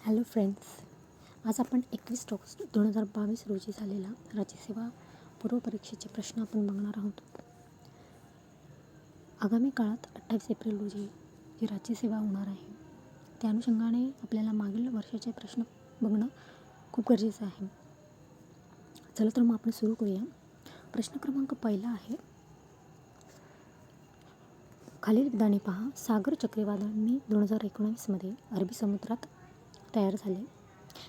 Hello friends, आज आपण 21 August 2022 रोजी झालेला राज्यसेवा पूर्वपरीक्षेचे प्रश्न आपण बघणार आहोत. आगामी काळात 28 एप्रिल रोजी जी राज्यसेवा होणार आहे त्या अनुषंगाने आपल्याला मागील वर्षाचे प्रश्न बघणं खूप गरजेचं आहे. चला तर मग आपण सुरू करूया. प्रश्न क्रमांक पहिला आहे, खालील विधाने पहा. सागर चक्रीवादळ मे 2019 अरबी समुद्रात तयार झाले.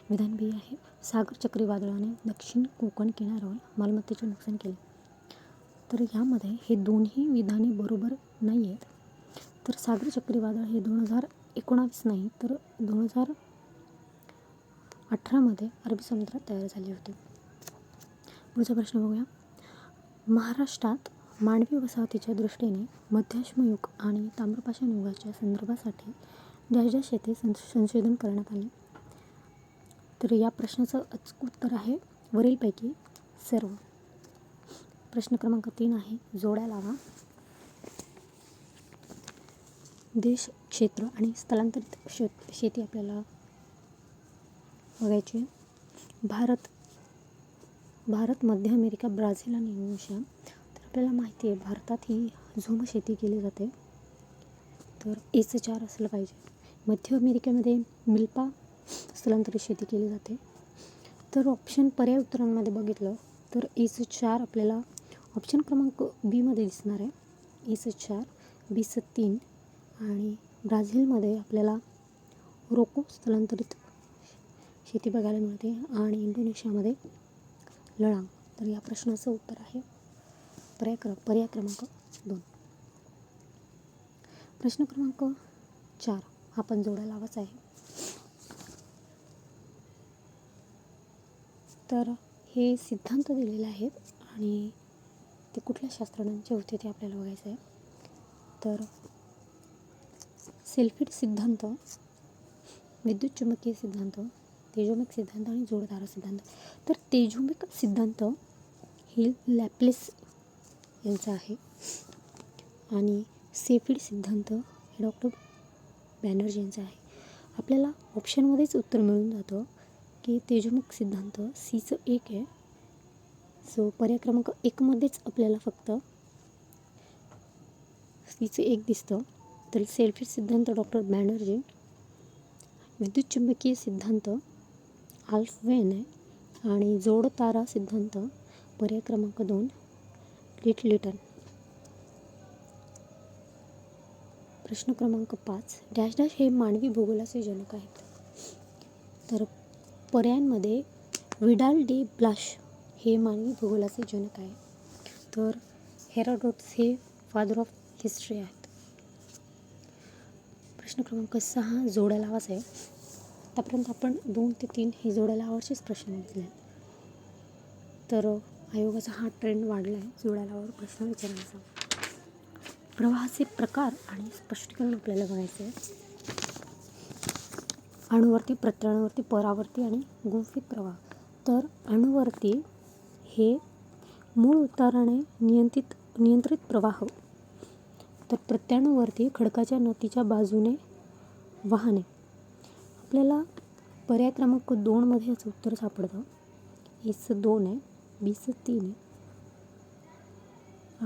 विधान बी आहे, सागर चक्रीवादळाने दक्षिण कोकण किनाऱ्यावर मालमत्तेचे नुकसान केले. तर यामध्ये हे दोन्ही विधाने बरोबर नाही आहेत. तर सागर चक्रीवादळ हे 2019 नाही तर 2018 अरबी समुद्रात तयार झाले होते. पुढचा प्रश्न बघूया. महाराष्ट्रात मानवी वसाहतीच्या दृष्टीने मध्याश्मयुग आणि ताम्रपाषाण युगाच्या संदर्भासाठी डॅश येथे संशोधन करण्यात आले. तर या प्रश्नाचं अचूक उत्तर आहे वरीलपैकी सर्व. प्रश्न क्रमांक 3 आहे, जोड्या लावा. देश, क्षेत्र आणि स्थलांतरित शेती आपल्याला बघायची आहे. भारत, मध्य अमेरिका, ब्राझील आणि इंडोनेशिया. तर आपल्याला माहिती आहे भारतात ही झूम शेती केली जाते. तर एचं 4 असलं पाहिजे. मध्य अमेरिकेमध्ये मिल्पा स्थलांतरित शेती केली जाते. तर ऑप्शन पर्याय उत्तरांमध्ये बघितलं तर एचं 4 आपल्याला ऑप्शन क्रमांक बीमध्ये दिसणार आहे. एचं 4, बीचं 3 आणि ब्राझीलमध्ये आपल्याला रोको स्थलांतरित शेती बघायला मिळते आणि इंडोनेशियामध्ये लळांग. तर या प्रश्नाचं उत्तर आहे पर्याय क्रमांक 2. प्रश्न क्रमांक 4 हा पण जोड्या लावायचा आहे. तर हे सिद्धांत दिलेले आहेत आणि ते कुठल्या शास्त्रज्ञांचे होते ते आपल्याला बघायचं आहे. तर सेल्फिड सिद्धांत, विद्युत चुंबकीय सिद्धांत, तेजोमिक सिद्धांत आणि जोडधारा सिद्धांत. तर तेजोमिक सिद्धांत हे लॅप्लेस यांचा आहे आणि सेल्फिड सिद्धांत हे डॉक्टर बॅनर्जी यांचा आहे. आपल्याला ऑप्शनमध्येच उत्तर मिळून जातं की तेजोमिक सिद्धांत सीचं 1 आहे. सो पर्याय क्रमांक 1मध्येच आपल्याला फक्त सीचं 1 दिसतं. तर सेल्फिड सिद्धांत डॉक्टर बॅनर्जी, विद्युत चुंबकीय सिद्धांत आल्फवेन आहे आणि जोडतारा सिद्धांत पर्याय क्रमांक 2 लिटन. प्रश्न क्रमांक 5, डॅश हे मानवी भूगोलाचे जनक आहेत. तर पर्यायांमध्ये विडाल डी ब्लाश हे मानवी भूगोलाचे जनक आहे. तर हेरोडोटस हे फादर ऑफ हिस्ट्री आहेत. प्रश्न क्रमांक 6 जोड्या लावायचा आहे. आतापर्यंत आपण 2 ते 3 हे जोड्या लावायचेच प्रश्न बघितले आहेत. तर आयोगाचा हा ट्रेंड वाढला आहे जोड्या लावावर प्रश्न विचारण्याचा. प्रवाहाचे प्रकार आणि स्पष्टीकरण आपल्याला बघायचं आहे. अणुवर्ती, प्रत्यणावर्ती, परावर्ती आणि गुंफित प्रवाह. तर अणुवर्ती हे मूळ उताराने नियंत्रित प्रवाह. तर प्रत्याणुवर्ती खडकाच्या नतीच्या बाजूने वाहने. आपल्याला पर्याय क्रमांक 2मध्ये याचं उत्तर सापडतं. एचं 2 आहे, बीचं 3 आहे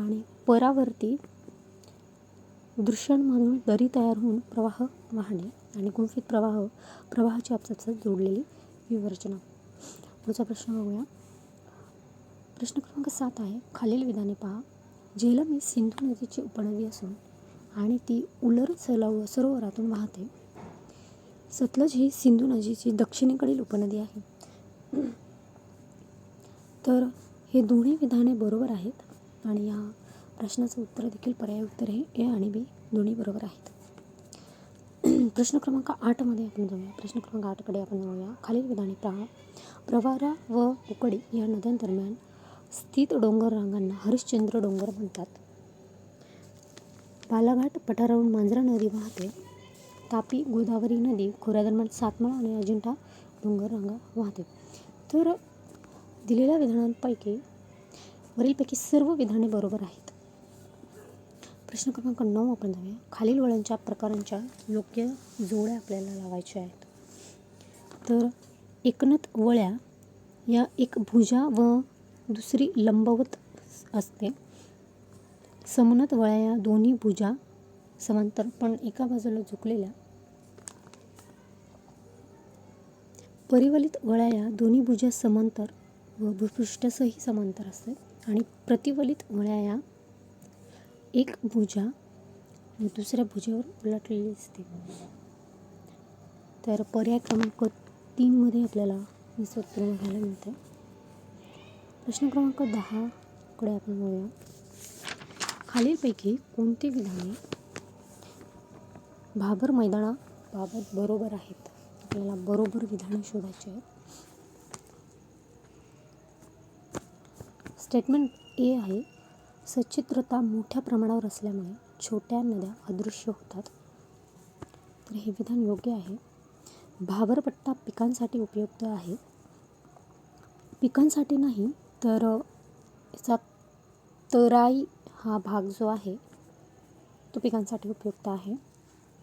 आणि परावर्ती दृश्यांमधून दरी तयार होऊन प्रवाह वाहणे आणि गुंफित प्रवाहाची आपसात जोडलेली विवर्चना. पुढचा प्रश्न बघूया. प्रश्न क्रमांक 7 आहे, खालील विधाने पहा. झेलम ही सिंधू नदीची उपनदी असून आणि ती उलर सरोवरातून वाहते. सतलज ही सिंधू नदीची दक्षिणेकडील उपनदी आहे. तर हे दोन्ही विधाने बरोबर आहेत आणि या प्रश्नाचं उत्तर देखील पर्याय उत्तर हे ए आणि बी दोन्ही बरोबर आहेत. प्रश्न क्रमांक 8मध्ये आपण जाऊया. प्रश्न क्रमांक 8कडे आपण जाऊया. खालील विधाने पहा. प्रवारा व उकडी या नद्यांदरम्यान स्थित डोंगर रांगांना हरिश्चंद्र डोंगर म्हणतात. बालाघाट पठारावरून मांजरा नदी वाहते. तापी गोदावरी नदी खोऱ्यादरम्यान सातमाळ आणि अजिंठा डोंगर रांगा वाहते. तर दिलेल्या विधानांपैकी वरीलपैकी सर्व विधाने बरोबर आहेत. प्रश्न क्रमांक 9 आपण जाऊया. खालील वळणच्या प्रकारांच्या योग्य जोड्या आपल्याला लावायच्या आहेत. तर एकनत वळ्या या एक भुजा व दुसरी लंबवत असते. समनत वळ्या या दोन्ही भुजा समांतर पण एका बाजूला झुकलेल्या. परिवलित वळ्या या दोन्ही भुजा समांतर व भूपृष्ठासही समांतर असतात आणि प्रतिवलित वळ्या या एक भुजा व दुसऱ्या भुजेवर उलटलेली असते. तर पर्याय क्रमांक 3 मध्ये आपल्याला याचं उत्तर बघायला मिळते. प्रश्न क्रमांक 10 कडे आपण बघूया. खालीलपैकी कोणती विधाने भाबर मैदानाबाबत बरोबर आहेत? आपल्याला बरोबर विधाने शोधायची आहेत. स्टेटमेंट ए आहे, सच्छिद्रता मोठ्या प्रमाणावर असल्यामुळे छोट्या नद्या अदृश्य होतात. तर हे विधान योग्य आहे. भाबरपट्टा पिकांसाठी उपयुक्त आहे. पिकांसाठी नाही तर याचा तराई हा भाग जो आहे तो पिकांसाठी उपयुक्त आहे.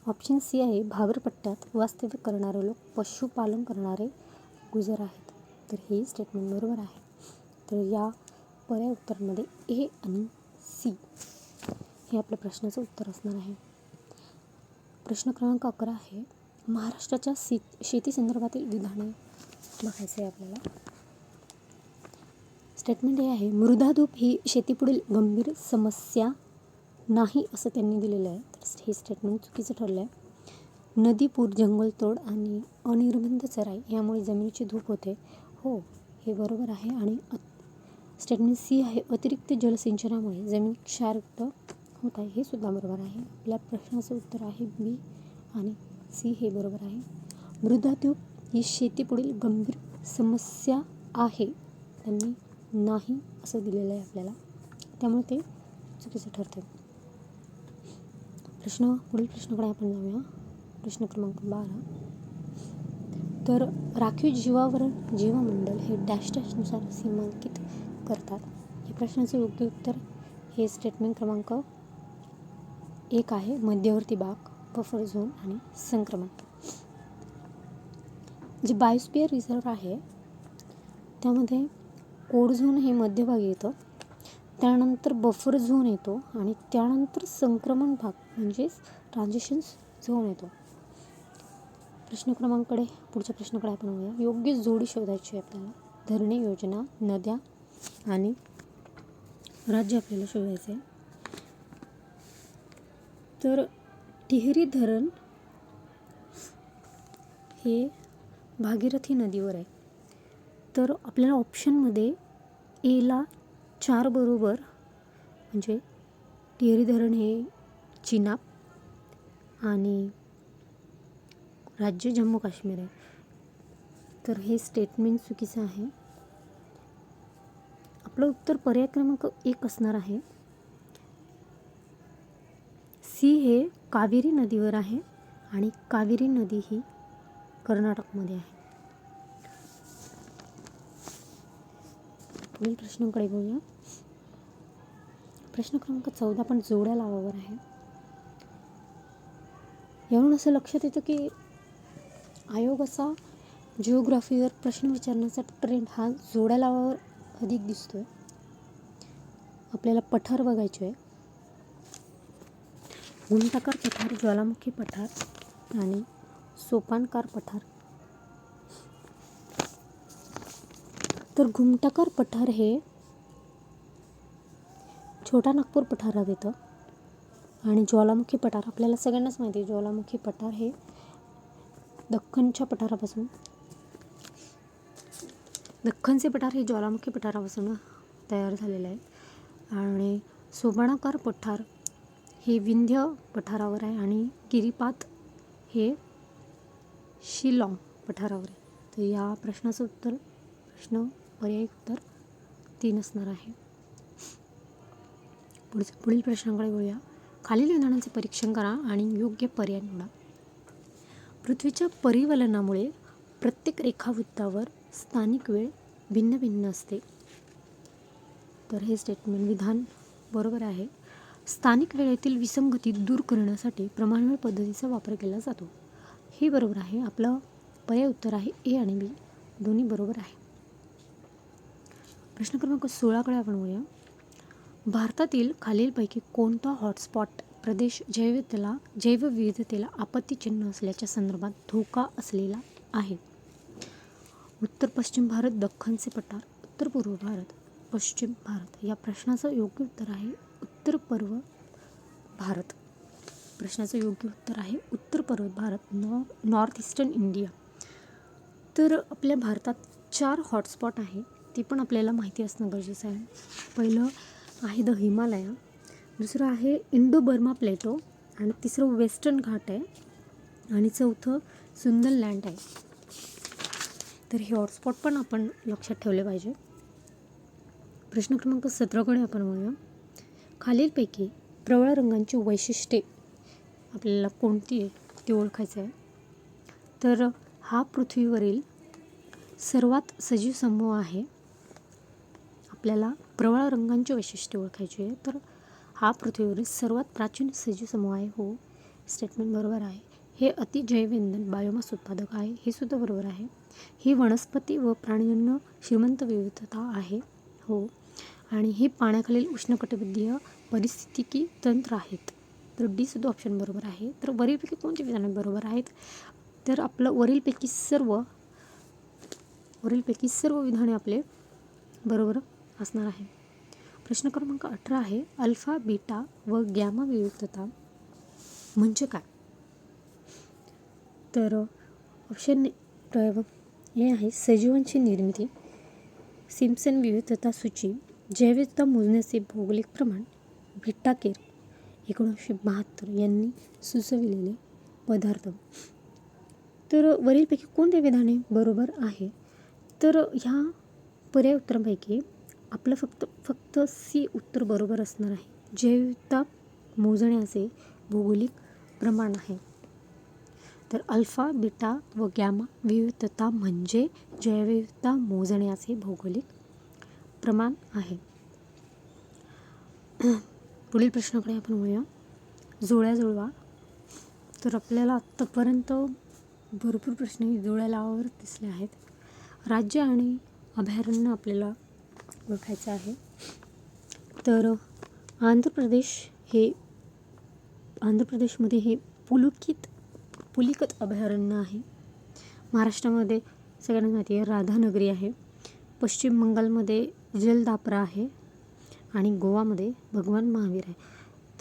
ऑप्शन सी आहे, भाबरपट्ट्यात वास्तव्य करणारे लोक पशुपालन करणारे गुजर आहेत. तर हे स्टेटमेंट बरोबर आहे. तर या पर्याय उत्तरामध्ये ए आणि सी हे आपल्या प्रश्नाचं उत्तर असणार आहे. प्रश्न क्रमांक 11 आहे, महाराष्ट्राच्या शेती संदर्भातील विधाने बघायचे आहे आपल्याला. स्टेटमेंट हे आहे, मृदाधूप ही शेतीपुढील गंभीर समस्या नाही असं त्यांनी दिलेलं आहे. तर हे स्टेटमेंट चुकीचं ठरलं आहे. नदी पूर, जंगलतोड आणि अनिर्बंध चराई यामुळे जमिनीची धूप होते. हो, हे बरोबर आहे. आणि स्टेटमेंट सी आहे, अतिरिक्त जलसिंचनामुळे जमीन क्षारयुक्त होत आहे. हे सुद्धा बरोबर आहे. आपल्या प्रश्नाचं उत्तर आहे बी आणि सी हे बरोबर आहे. मृदाधूप ही शेतीपुढील गंभीर समस्या आहे, त्यांनी नाही असं दिलेलं आहे आपल्याला, त्यामुळे ते चुकीचं ठरते. पुढील प्रश्नाकडे आपण जाऊया. प्रश्न क्रमांक 12. तर राखीव जीवावरण जीवमंडल हे डॅश डॅशनुसार सीमांकित करतात. या प्रश्नाचं योग्य उत्तर हे स्टेटमेंट क्रमांक 1 आहे, मध्यवर्ती भाग, बफर झोन आणि संक्रमण. जे बायोस्फिअर रिझर्व आहे त्यामध्ये कोड झोन हे मध्यभागी येतं, त्यानंतर बफर झोन येतो आणि त्यानंतर संक्रमण भाग म्हणजेच ट्रान्झिशन झोन येतो. पुढच्या प्रश्नाकडे आपण बघूया. योग्य जोडी शोधायची आहे आपल्याला. धरणे, योजना, नद्या आणि राज्य आपल्याला शोधायचे आहे. तर टिहरी धरण हे भागीरथी नदीवर आहे. तर आपल्याला ऑप्शनमध्ये एला 4 बरोबर, म्हणजे टिहरी धरण हे चिनाब आणि राज्य जम्मू काश्मीर आहे. तर हे स्टेटमेंट चुकीचं आहे. आपलं उत्तर पर्याय क्रमांक 1 असणार आहे. सी हे कावेरी नदीवर आहे आणि कावेरी नदी ही कर्नाटकमध्ये आहे. पुढील प्रश्नाकडे बघूया. प्रश्न क्रमांक 14 पण जोड्या लावावर आहे. यावरून असं लक्षात येतं की आयोगाचा जिओग्राफीवर प्रश्न विचारण्याचा ट्रेंड हा जोड्या लावावर अधिक दिसतोय. आपल्याला पठार बघायचे आहे. घुमटाकार पठार, ज्वालामुखी पठार आणि सोपानकार पठार. तर घुमटाकार पठार हे छोटा नागपूर पठारात येतं आणि ज्वालामुखी पठार आपल्याला सगळ्यांनाच माहिती आहे. ज्वालामुखी पठार हे दख्खनचे पठार हे ज्वालामुखी पठारापासून तयार झालेलं आहे. आणि सोपानाकार पठार हे विंध्य पठारावर आहे आणि गिरिपात हे शिलाँग पठारावर आहे. तर या प्रश्नाचं पर्यायी उत्तर 3 असणार आहे. पुढील प्रश्नाकडे वळूया. खालील विधानांचे परीक्षण करा आणि योग्य पर्याय निवडा. पृथ्वीच्या परिवलनामुळे प्रत्येक रेखावृत्तावर स्थानिक वेळ भिन्न भिन्न असते. तर हे स्टेटमेंट विधान बरोबर आहे. स्थानिक वेळेतील विसंगती दूर करण्यासाठी प्रमाणवेळ पद्धतीचा वापर केला जातो. हे बरोबर आहे. आपलं पर्याय उत्तर आहे ए आणि बी दोन्ही बरोबर आहे. प्रश्न क्रमांक 16कडे आपण वळूया. भारतातील खालीलपैकी कोणता हॉटस्पॉट प्रदेश जैवविविधतेला आपत्तीचिन्ह असल्याच्या संदर्भात धोका असलेला आहे? उत्तर पश्चिम भारत, दख्खनचे पठार, उत्तर पूर्व भारत, पश्चिम भारत. या प्रश्नाचं योग्य उत्तर आहे उत्तर पूर्व भारत. प्रश्नाचं योग्य उत्तर आहे उत्तर पूर्व भारत, नॉर्थ ईस्टर्न इंडिया. तर आपल्या भारतात 4 हॉटस्पॉट आहे, ते पण आपल्याला माहिती असणं गरजेचं आहे. पहिलं आहे द हिमालया, दुसरं आहे इंडो बर्मा प्लेटो, आणि तिसरं वेस्टर्न घाट आहे, आणि चौथं सुंदरलँड आहे. तर हे हॉटस्पॉट पण आपण लक्षात ठेवले पाहिजे. प्रश्न क्रमांक 17कडे आपण वळूया. खालीलपैकी प्रवळ रंगांची वैशिष्ट्ये आपल्याला कोणती आहे ते ओळखायचं आहे. तर हा पृथ्वीवरील सर्वात सजीव समूह आहे. आपल्याला प्रवळ रंगांची वैशिष्ट्ये ओळखायची आहे. तर हा पृथ्वीवरील सर्वात प्राचीन सजीव समूह आहे. हो, स्टेटमेंट बरोबर आहे. हे अति जैव इंधन बायोमास उत्पादक आहे, हे सुद्धा बरोबर आहे. ही वनस्पती व प्राणीजन्य श्रीमंत विविधता आहे. हो, आणि हे पाण्याखालील उष्णकटिबंधीय पारिस्थितिकी तंत्र आहेत. तर डी सुद्धा ऑप्शन बरोबर आहे. तर वरीलपैकी कोणते विधाने बरोबर आहेत? तर आपलं वरीलपैकी सर्व विधाने आपले बरोबर असणार आहे. प्रश्न क्रमांक 18 आहे अल्फा, बीटा व गॅमा विविधता म्हणजे काय? तर ऑप्शन ए आहे सजीवांची निर्मिती, सिम्पसन विविधता सूची, जैवविविधता मोजण्याचे भौगोलिक प्रमाण, व्हिट्टाकेर 1972 यांनी सुचविलेले पदार्थ. तर वरीलपैकी कोणते विधाने बरोबर आहे? तर ह्या पर्याय उत्तरांपैकी आपलं फक्त सी उत्तर बरोबर असणार आहे. जैवविविधता मोजण्याचे भौगोलिक प्रमाण आहे. तर अल्फा, बीटा व गॅमा विविधता म्हणजे जैवविविधता मोजण्याचे भौगोलिक प्रमाण आहे. पुढील प्रश्नाकडे आपण वळूया. जोड्या जुळवा. तर आपल्याला आत्तापर्यंत भरपूर प्रश्न जोड्या लावावर दिसले आहेत. राज्य आणि अभयारण्य आपल्याला ओळखायचं आहे. तर आंध्र प्रदेशमध्ये हे पुलिकत अभयारण्य आहे. महाराष्ट्रामध्ये सगळ्यांना माहिती आहे राधानगरी आहे. पश्चिम बंगालमध्ये जलदापरा आहे, आणि गोवामध्ये भगवान महावीर आहे.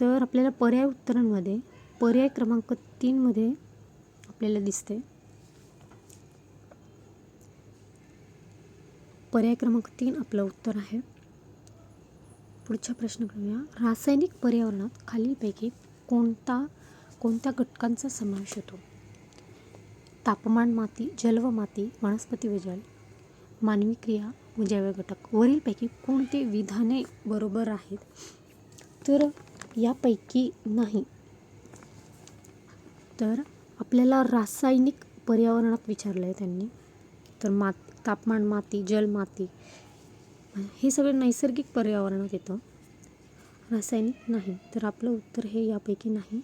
तर आपल्याला पर्याय उत्तरांमध्ये पर्याय क्रमांक 3 मध्ये आपल्याला दिसते. पर्याय क्रमांक 3 आपलं उत्तर आहे. पुढच्या प्रश्न करूया. रासायनिक पर्यावरणात खालीलपैकी कोणत्या घटकांचा समावेश होतो? तापमान, माती, जल व माती, वनस्पती व जल, मानवी क्रिया व जैव घटक. वरीलपैकी कोणते विधाने बरोबर आहेत? तर यापैकी नाही. तर आपल्याला रासायनिक पर्यावरणात विचारलं आहे त्यांनी. तर तापमान, माती, जल, माती हे सगळे नैसर्गिक पर्यावरणात येतं, रासायनिक नाही. तर आपलं उत्तर हे यापैकी नाही.